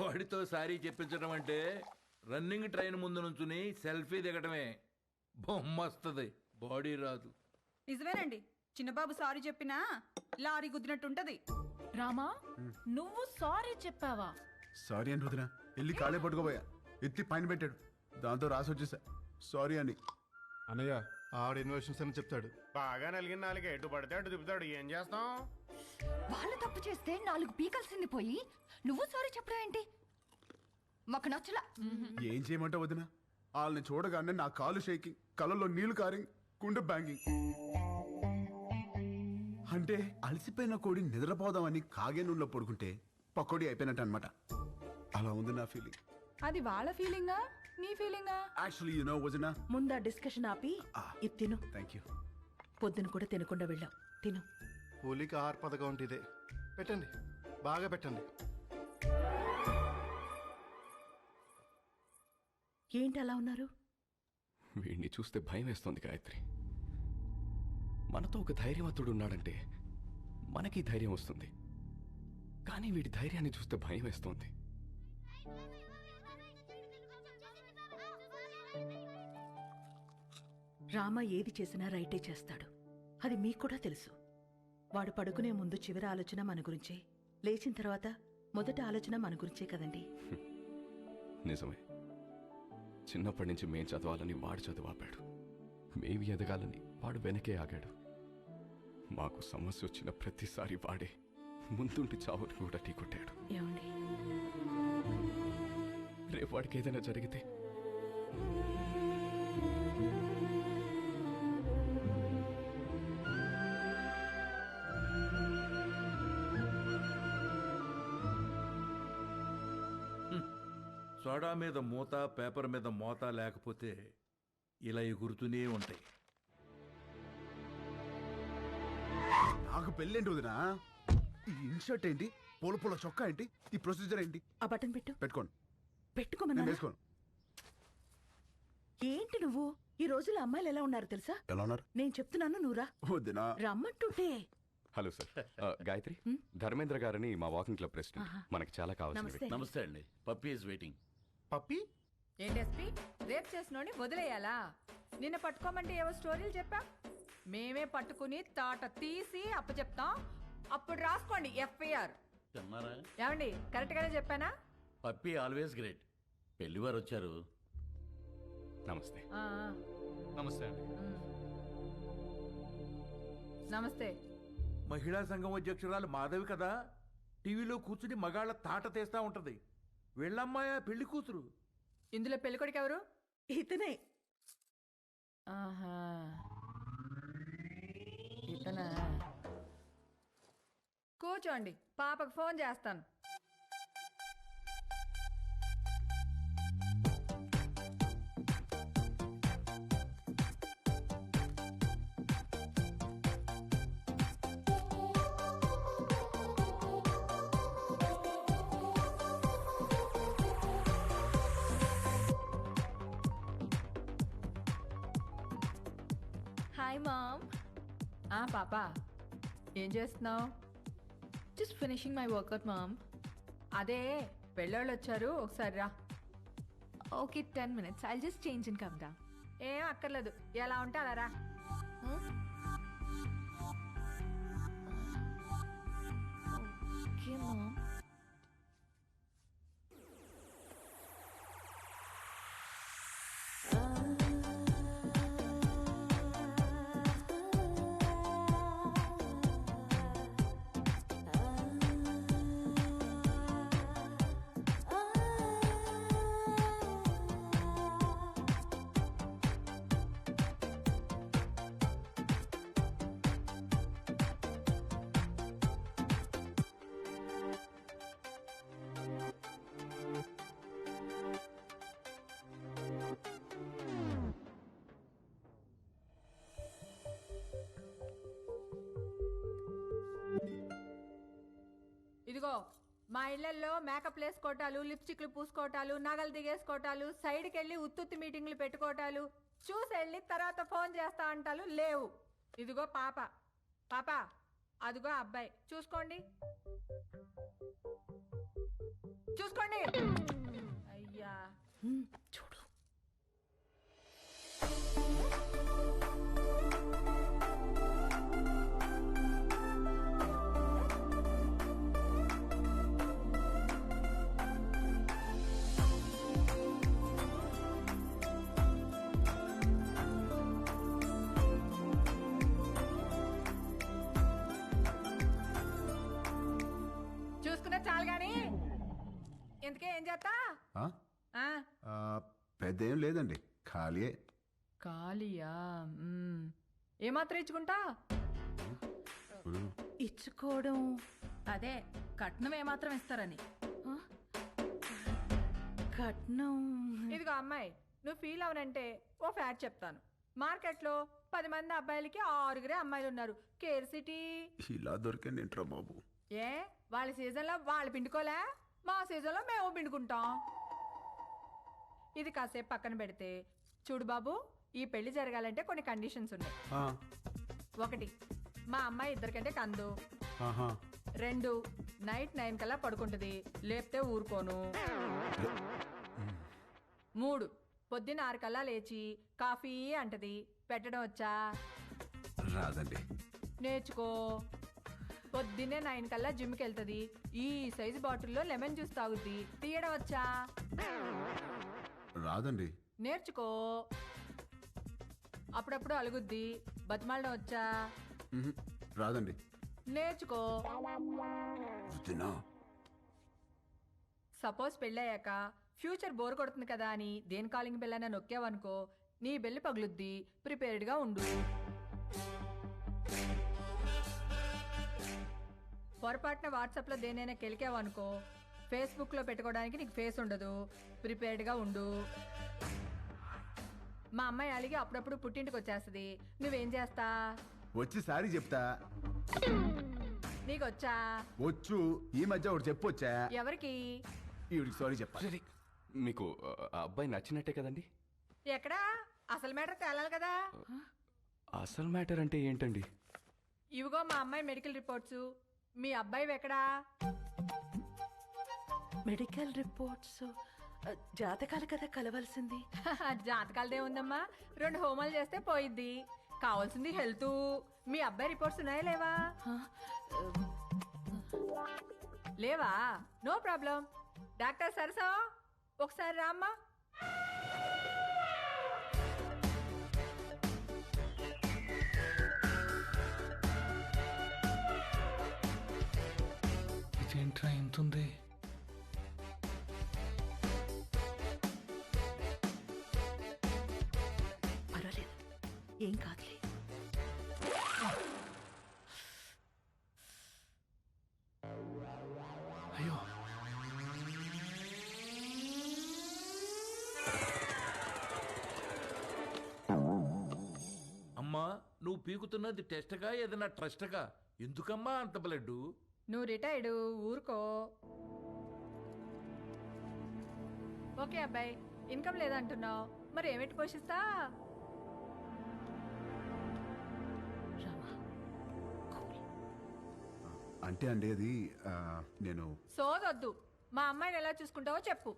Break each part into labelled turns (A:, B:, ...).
A: వాడితో సారీ చెప్పించడం అంటే running train ముందు నుంచుని సెల్ఫీ దిగటమే. బొమ్మ వస్తుంది, బాడీ రాదు.
B: నిజమేనండి, చిన్నబాబు సారీ చెప్పినా లారీ గుద్దినట్టుంటది.
C: రామా, నువ్వు సారీ చెప్పావా?
D: సారీ అని వదినా వెళ్ళి కాళ్ళే పట్టుకోబోయా, ఎత్తి పైన పెట్టాడు, దాంతో రాసి వచ్చేసా సారీ అని.
E: అన్నయ్య ఆవిడ ఇన్వెషన్స్ అని చెప్తాడు.
F: బాగా నలిగిన నాలుగు ఎటు పడితే అటు తిప్పుతాడు. ఏం చేస్తాం?
G: వాళ్ళు తప్పు చేస్తే 4 పీకల్సింది పోయి నువ్వు సారీ చెప్పడం ఏంటి? మాకు నచ్చలా.
D: ఏం చేయమంటావు వదినా, వాళ్ళని చూడగానే నా కాలు షేకింగ్, కళ్ళల్లో నీళ్లు కారింగ్, గుండె బ్యాంగింగ్. అంటే అలసిపోయిన కోడి నిద్రపోదామని కాగే నూనెలో పడుకుంటే పకోడీ అయిపోయినట్టు అనమాట. అలా ఉంది నా ఫీలింగ్.
B: అది వాళ్ళ ఫీలింగా నీ ఫీలింగా?
D: యాక్చువల్లీ యు నో వదినా,
H: ముందా డిస్కషన్ ఆపి ఇది తిను.
D: Thank you.
H: పొద్దున కూడా తినకుండా వెళ్ళాం, తిను.
E: హోలీకి ఆహార పథకం అంటే ఇదే. పెట్టండి, బాగా పెట్టండి.
H: ఏంటి అలా ఉన్నారు?
I: వీడిని చూస్తే భయం వేస్తోంది గాయత్రి. మనతో ఒక ధైర్యవంతుడు ఉన్నాడంటే మనకి ధైర్యం వస్తుంది, కానీ వీడి ధైర్యాన్ని చూస్తే భయం వేస్తోంది.
H: రామ ఏది చేసినా రైటే చేస్తాడు, అది మీకు కూడా తెలుసు. వాడు పడుకునే ముందు చివరి ఆలోచన మన గురించే, లేచిన తర్వాత మొదటి ఆలోచన మన గురించే కదండి.
I: నిజమే. చిన్నప్పటి నుంచి మేం చదవాలని వాడు చదువాపాడు, మేవి ఎదగాలని వాడు వెనకే ఆగాడు. మాకు సమస్య వచ్చిన ప్రతిసారి వాడే ముందుండి చావుని కూడా ఢీకొట్టాడు.
H: ఏమండి,
I: రేపు వాడికి ఏదైనా జరిగితే
A: సోడా మీద మూత, పేపర్ మీద మోత లేకపోతే ఇలా ఎగురుతూనే ఉంటాయి.
D: నాకు పెళ్ళేంటి వదినా? ఈ ఇన్షర్ట్ ఏంటి, పూల పూల చొక్కా ఏంటి, ఈ ప్రొసీజర్ ఏంటి?
H: ఆ బటన్ పెట్టు.
D: పెట్టుకోండి.
H: పెట్టుకోమన్నా.
D: నేను వేసుకోను.
H: ఏంటి నువ్వు? ఈ రోజుల్లో అమ్మాయిలు ఎలా ఉన్నారు తెలుసా?
D: ఎలా ఉన్నారు?
H: నేను చెప్తున్నాను, నువ్వురా.
D: వదినా
H: రమ్మంటుంటే.
I: హలో సార్, గాయత్రి, ధర్మేంద్ర గారని మా వాకింగ్ క్లబ్ ప్రెసిడెంట్. మనకి చాలా కావాల్సింది.
H: నమస్తే.
A: నమస్తే అండి. Puppy is waiting.
E: పప్పి
B: ఏంటి రేప్ చేసినోని వదిలేయాలా? నిన్న పట్టుకోమంటే ఏవో స్టోరీలు చెప్పా, మేమే పట్టుకుని తాట తీసి అప్పచెప్తాం. అప్పుడు రాసుకోండి ఎఫ్ఐఆర్.
A: తిన్నారా?
B: ఏమండి, కరెక్ట్ గానే చెప్పానా?
A: Puppy always great. పెళ్లివారు వచ్చారు.
I: నమస్తే.
B: ఆ,
I: నమస్తే అండి.
B: నమస్తే.
A: మహిళా సంఘం అధ్యక్షురాలు మాధవి కదా, టీవీలో కూర్చుని మగాళ్ళ తాట తీస్తా ఉంటది. వీళ్ళమ్మాయ పెళ్లి కూతురు.
B: ఇందులో పెళ్ళికొడుకు ఎవరు?
H: ఇతనే.
B: ఆహా, ఇతనా? కూర్చోండి, పాపకు ఫోన్ చేస్తాను.
C: Hi mom.
B: పాపా, ఏం చేస్తున్నావు?
C: Just finishing my workout mom.
B: అదే పెళ్ళోళ్ళు వచ్చారు, ఒకసారి రా.
C: Okay, 10 minutes. I'll just change and come down.
B: ఏం అక్కర్లేదు, ఎలా ఉంటే అలా రా.
C: Okay, mom.
B: ఇదిగో, మా ఇళ్లలో మేకప్ వేసుకోవటాలు, లిప్స్టిక్లు పూసుకోవటాలు, నగలు దిగేసుకోవటాలు, సైడ్కి వెళ్ళి ఉత్తుత్తి మీటింగ్లు పెట్టుకోవటాలు, చూసి వెళ్ళి తర్వాత ఫోన్ చేస్తా అంటాలు లేవు. ఇదిగో పాప, పాప అదిగో అబ్బాయి, చూసుకోండి చూసుకోండి. ఇంతకే ఏం చేస్తా
D: ఆ?
B: ఆ,
D: ఆ, పెద్ద ఏం లేదండి, ఖాళీయే.
B: ఖాళీయా ఏమాత్రం ఇచ్చుకుంటా
H: ఇచ్చుకోవడం
B: అదే కట్నం ఏమాత్రం ఇస్తారని
H: ఆ? కట్నం
B: ఇదిగో అమ్మాయి, నువ్వు ఫీల్ అవనంటే ఓ ఫ్యాక్ట్ చెప్తాను. మార్కెట్లో 10 మంది అబ్బాయిలకి 6 అమ్మాయిలు ఉన్నారు. Care city.
D: ఇలా దొరికండి ఏంట్రా బాబు.
B: ఏ వాళ్ళ సీజన్లో వాళ్ళు పిండుకోలే, మా సీజన్లో మేము పిండుకుంటాం. ఇది కాసేపు పక్కన పెడితే చూడు బాబు, ఈ పెళ్లి జరగాలంటే కొన్ని కండిషన్స్ ఉన్నాయి.
D: ఆ,
B: 1, మా అమ్మాయి ఇద్దరికంటే కందు.
D: ఆహా.
B: 2, నైట్ 9 కల్లా పడుకుంటుంది, లేపితే ఊరుకోను. 3, పొద్దున్న 6 కల్లా లేచి కాఫీ అంటది, పెట్టడం వచ్చా?
D: రాదండి.
B: నేర్చుకో. పొద్దున్నే 9 కల్లా జిమ్కి వెళ్తుంది, ఈ సైజు బాటిల్లో లెమన్ జ్యూస్ తాగుద్ది, తీయడం వచ్చా?
D: రాదండి.
B: నేర్చుకో. అప్పుడప్పుడు అలుగుద్ది, బతిమాలడం వచ్చా?
D: మ్హూ. రాదండి.
B: నేర్చుకో.
D: వద్దునా?
B: సపోజ్ పెళ్ళయ్యాక ఫ్యూచర్ బోర్ కొడుతుంది కదా అని దేని కాలింగ్ బెల్ అయినా నొక్కావనుకో, నీ బెల్లి పగులుద్ది, ప్రిపేర్డ్గా ఉండు. పొరపాటున వాట్సాప్లో దేనైనా కెలికావనుకో, ఫేస్బుక్లో పెట్టుకోవడానికి నీకు ఫేస్ ఉండదు, ప్రిపేర్డ్గా ఉండు. మా అమ్మాయి అలిగి అప్పుడప్పుడు పుట్టింటికి వచ్చేస్తుంది, నువ్వేం చేస్తా?
D: వచ్చి సారీ చెప్తా.
B: నీకొచ్చా?
D: వచ్చు. ఈ మధ్య ఒకటి చెప్పొచ్చా?
B: ఎవరికి?
D: ఈవిడికి సారీ చెప్పాలి.
I: మీకు ఆ అబ్బాయి నచ్చినట్టే కదండి?
B: ఎక్కడా? అసలు మ్యాటర్ తేలాలి కదా.
I: అసలు మ్యాటర్ అంటే ఏంటండి?
B: ఇవిగో మా అమ్మాయి మెడికల్ రిపోర్ట్స్. మీ అబ్బాయి ఎక్కడా?
H: మెడికల్ రిపోర్ట్స్ జాతకాలు కదా కలవాల్సింది.
B: జాతకాలదే ఉందమ్మా, 2 హోమాలు చేస్తే పోయిద్ది. కావాల్సింది హెల్త్. మీ అబ్బాయి రిపోర్ట్స్ ఉన్నాయా లేవా?
H: ఆ,
B: లేవా? No problem. డాక్టర్ సరసా ఒకసారి రామ్మా.
J: ఇదేంట్రా ఇంతుంది?
H: పర్వాలేదు, ఏం కాదులే.
J: అయ్యో,
A: అమ్మా, నువ్వు పీకుతున్నది టెస్ట్గా ఏదైనా ట్రస్ట్గా? ఎందుకమ్మా అంత బ్లడ్?
B: నువ్వు రిటైర్డ్, ఊరుకో. ఓకే అబ్బాయి, ఇన్కమ్ లేదంటున్నావు, మరి ఏమిటి పోషిస్తా?
H: రామా, కూల్.
D: అంటే అండి అది నేను
B: సోదొద్దు. మా అమ్మాయిని ఎలా చూసుకుంటావో చెప్పు.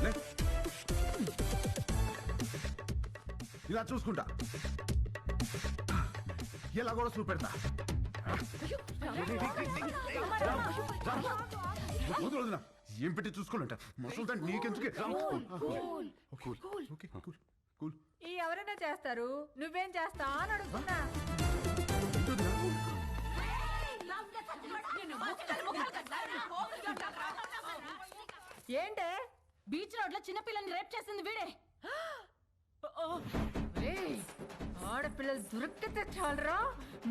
D: లే. ఇలా చూసుకుంటా, ఇలా కూడా చూపెడతా. వద్దు, వదినా. ఏం పెట్టి చూసుకోవాలంట మసులుతా నీకెందుకే? Okay, cool.
B: ఈ ఎవరైనా చేస్తారు, నువ్వేం చేస్తా అని అడుగుతున్నా. ఏంటే?
G: బీచ్ రోడ్ లో చిన్నపిల్లని రేప్ చేసింది వీడే.
B: ఏయ్, ఆడపిల్లలు దొరికితే చాలరా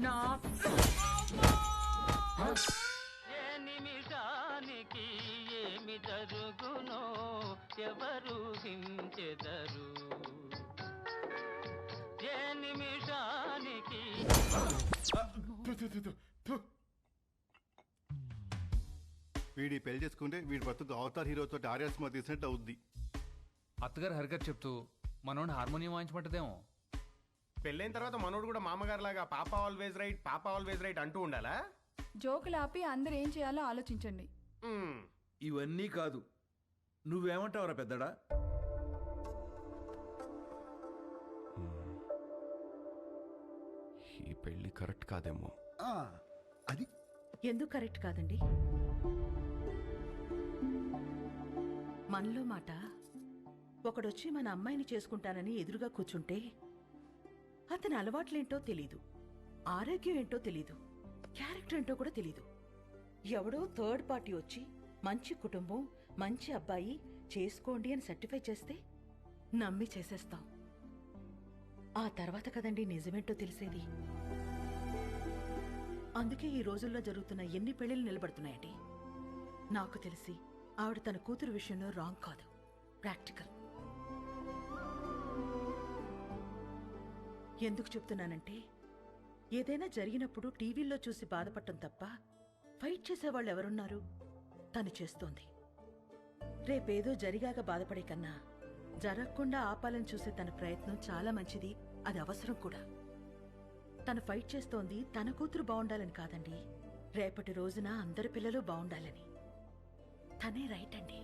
B: నా.
K: ఏ నిమిషానికి ఏమి జరుగునో ఎవరు హించెదరు. ఏ నిమిషానికి
E: వీడి పెళ్లి చేసుకుంటే వీడి బతుకు అవతార్ హీరోతో ఆర్యా సినిమా తీసినట్టు అవుద్ది.
J: అత్తగారు హరికత్ చెప్తూ మనోడు హార్మోనియం వాయించమంటదేమో.
F: పెళ్ళైన తర్వాత మనోడు కూడా మామగారు లాగా పాప ఆల్వేజ్ రైట్, పాప ఆల్వేజ్ రైట్ అంటూ ఉండాలా?
G: జోకులు ఆపి అందరు ఏం చేయాలో ఆలోచించండి.
F: మ్మ్.
A: ఇవన్నీ కాదు, నువ్వేమంటావురా పెద్దడా?
I: ఈ పెళ్లి కరెక్ట్ కాదేమో.
D: అది
H: ఎందుకు కరెక్ట్ కాదండి? మనలో మాట, ఒకడొచ్చి మన అమ్మాయిని చేసుకుంటానని ఎదురుగా కూర్చుంటే అతని అలవాట్లేంటో తెలీదు, ఆరోగ్యం ఏంటో తెలీదు, క్యారెక్టర్ ఏంటో కూడా తెలీదు. ఎవడో థర్డ్ పార్టీ వచ్చి మంచి కుటుంబం, మంచి అబ్బాయి, చేసుకోండి అని సర్టిఫై చేస్తే నమ్మి చేసేస్తాం. ఆ తర్వాత కదండి నిజమేంటో తెలిసేది. అందుకే ఈ రోజుల్లో జరుగుతున్న ఎన్ని పెళ్లిళ్ళు నిలబడుతున్నాయండి. నాకు తెలిసి ఆవిడ తన కూతురు విషయంలో రాంగ్ కాదు, ప్రాక్టికల్. ఎందుకు చెప్తున్నానంటే ఏదైనా జరిగినప్పుడు టీవీల్లో చూసి బాధపడటం తప్ప ఫైట్ చేసేవాళ్ళు ఎవరున్నారు? తను చేస్తోంది. రేపేదో జరిగాక బాధపడే కన్నా జరగకుండా ఆపాలని చూసే తన ప్రయత్నం చాలా మంచిది, అది అవసరం కూడా. తను ఫైట్ చేస్తోంది తన కూతురు బాగుండాలని కాదండి, రేపటి రోజున అందరి పిల్లలు బాగుండాలని. తనే రైట్ అండి.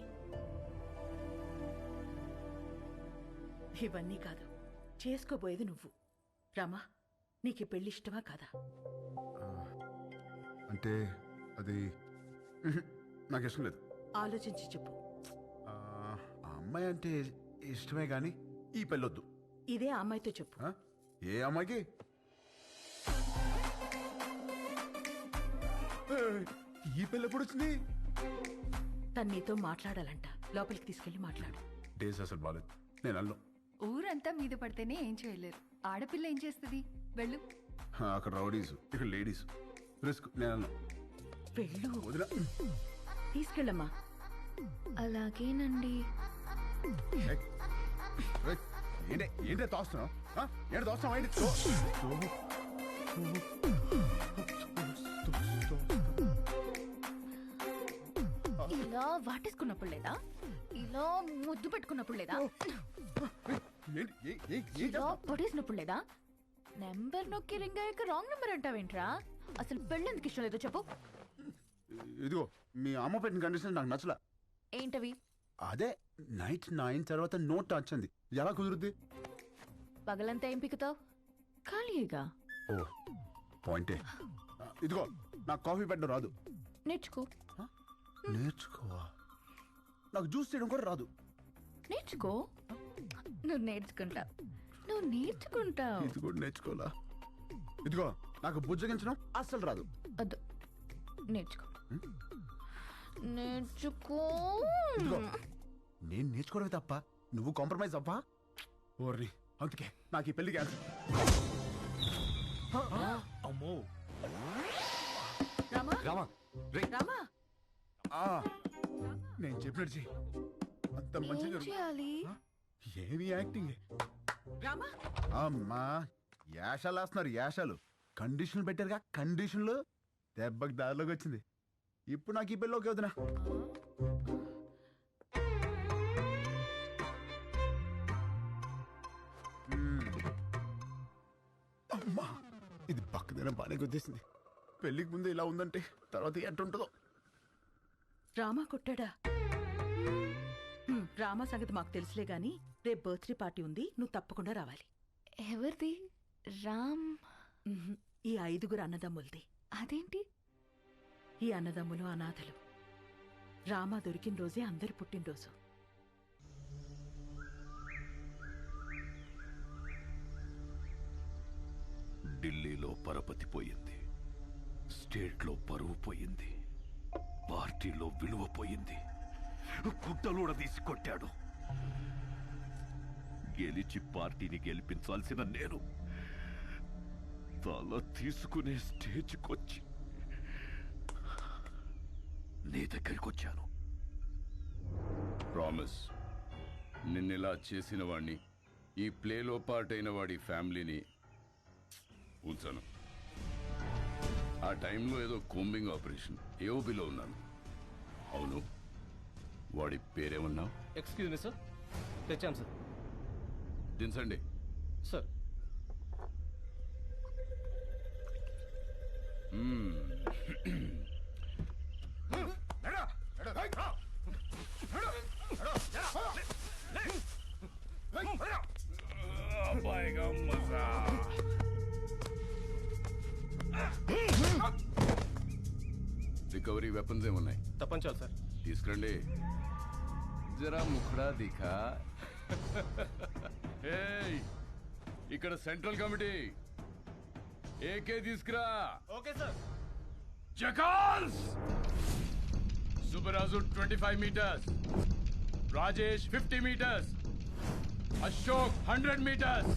H: ఇవన్నీ కాదు, చేసుకోబోయేది నువ్వు. రామా, నీకు పెళ్లి ఇష్టమా కాదా?
D: అంటే అది నాకు ఇష్టం లేదు.
H: ఆలోచించి చెప్పు.
D: ఆ అమ్మాయి అంటే ఇష్టమే కానీ ఈ పెళ్ళొద్దు.
H: ఇదే ఆ అమ్మాయితో చెప్పు.
D: ఏ అమ్మాయికి? ఈ పెళ్ళి ఎప్పుడు వచ్చింది?
H: తను నీతో మాట్లాడాలంట, లోపలికి తీసుకెళ్లి మాట్లాడు.
D: డేస్ అసలు బాలేదు, నేను అల్లం.
G: ఊరంతా మీద పడితేనే ఏం చేయలేరు, ఆడపిల్ల ఏం చేస్తుంది? వెళ్ళు.
D: అక్కడ రౌడీస్, ఇక్కడ లేడీస్. రిస్క్, నేను అల్లం.
H: వెళ్ళు.
D: వదిలా.
H: తీసుకెళ్ళమ్మా.
C: అలాగేనండి.
D: ఏంటే తోస్తున్నావు? ఏంటి తోస్తున్నావు? ఏంటి
C: ఇలా వాటేసుకున్నప్పుడు లేదా? ఇలా ముద్దు పెట్టుకున్నప్పుడు లేదా? ఇలా పొడేసినప్పుడు లేదా? నెంబర్ నొక్కి రింగ్ అయ్యాక రాంగ్ నెంబర్ అంటావేంట్రా? అసలు పెళ్ళెందుకు ఇష్టం లేదో చెప్పు.
D: ఇదిగో మీ అమ్మ పెట్టిన కండిషన్ నాకు నచ్చలా.
C: ఏంటవి?
D: అదే నైట్ 9 తర్వాత నో టచ్ అంది. ఎలా కుదురుద్ది?
C: పగలంతా ఏం పిక్కుతావు? ఖాళీగా.
D: ఓ పాయింటే. ఇదిగో నాకు కాఫీ పెట్టడం రాదు.
C: నేర్చుకో.
D: నేర్చుకోవా? నాకు జ్యూస్ చేయడం కూడా రాదు.
C: నేర్చుకో. నువ్వు నేర్చుకుంటావు. నువ్వు నేర్చుకుంటావు.
D: ఇది కూడా నేర్చుకోవాలా? ఇదిగో నాకు బుజ్జగించడం అస్సలు రాదు.
C: వద్దు, నేర్చుకో. నేర్చుకో.
D: ఇదిగో నేను నేర్చుకోవడమే తప్ప నువ్వు కాంప్రమైజ్ అవ్వా? ఓర్ని, అందుకే నాకు ఈ పెళ్లి క్యాన్సిల్.
J: అమ్మో.
H: రామా,
I: రామా, రే.
H: రామా,
D: నేను చెప్పినట్టు చెయ్యి. అంత మంచిగా
C: ఏం చేయాలి?
D: ఏమి యాక్టింగ్?
H: రామా.
D: అమ్మా యాషాలు వేస్తున్నారు, యాషాలు. కండిషన్లు పెట్టారుగా, కండిషన్లు. దెబ్బకి దారిలోకి వచ్చింది. ఇప్పుడు నాకు ఈ పెళ్ళిలోకి వదినా. అమ్మా ఇది పక్కదైనా బాగానే గుర్తిస్తుంది. పెళ్ళికి ముందు ఇలా ఉందంటే తర్వాత ఎట్టుంటుందో.
H: రామా కొట్టాడా? రామా సంగతి మాకు తెలుసులే గాని రేపు బర్త్డే పార్టీ ఉంది, నువ్వు తప్పకుండా రావాలి.
C: ఎవరిది? రామ్?
H: ఈ 5 అన్నదమ్ములది.
C: అదేంటి?
H: ఈ అన్నదమ్ములు అనాథలు. రామా దొరికిన రోజే అందరి పుట్టినరోజు.
I: ఢిల్లీలో పరపతి పోయింది, స్టేట్లో పరువు పోయింది, పార్టీలో విలువ పోయింది. గుడ్డలూడ తీసి కొట్టాడు. గెలిచి పార్టీని గెలిపించాల్సిన నేను తల తీసుకునే స్టేజ్కొచ్చి నీ దగ్గరికి వచ్చాను. ప్రామిస్, నిన్నెలా చేసిన వాడిని, ఈ ప్లేలో పార్ట్ అయిన వాడి ఫ్యామిలీని ఉంచాను. ఆ టైంలో ఏదో కోంబింగ్ ఆపరేషన్ ఏఓబిలో ఉన్నాను. అవును, వాడి పేరేమన్నావు?
K: ఎక్స్క్యూజ్ మీ సార్, తెచ్చాను సార్.
I: దించండి
K: సార్.
I: రికవరీ వెపన్స్ ఏమున్నాయి?
F: తప్పంచాలి సార్.
I: తీసుకురండి. జరా ముఖడా దిఖా. ఏయ్, ఇక్కడ సెంట్రల్ కమిటీ ఏకే తీసుకురా.
F: Okay sir.
I: జకాల్స్
L: Subbaraju 25 meters. Rajesh 50 meters. Ashok 100 meters.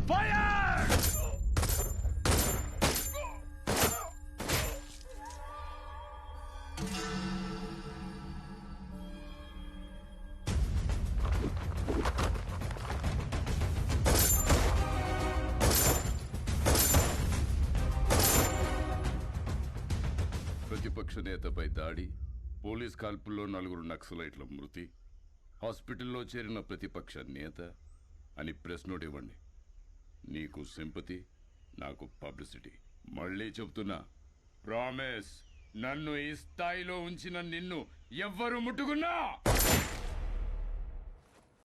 L: Fire!
M: ప్రతిపక్ష నేతపై దాడి, పోలీస్ కాల్పుల్లో 4 నక్సలైట్ల మృతి, హాస్పిటల్లో చేరిన ప్రతిపక్ష నేత అని ప్రెస్ నోట్ ఇవ్వండి. నీకు సింపతి, నాకు పబ్లిసిటీ. మళ్ళీ చెప్తున్నా, ప్రామిస్, నన్ను ఈ స్థాయిలో ఉంచిన నిన్ను ఎవ్వరు ముట్టుకున్నా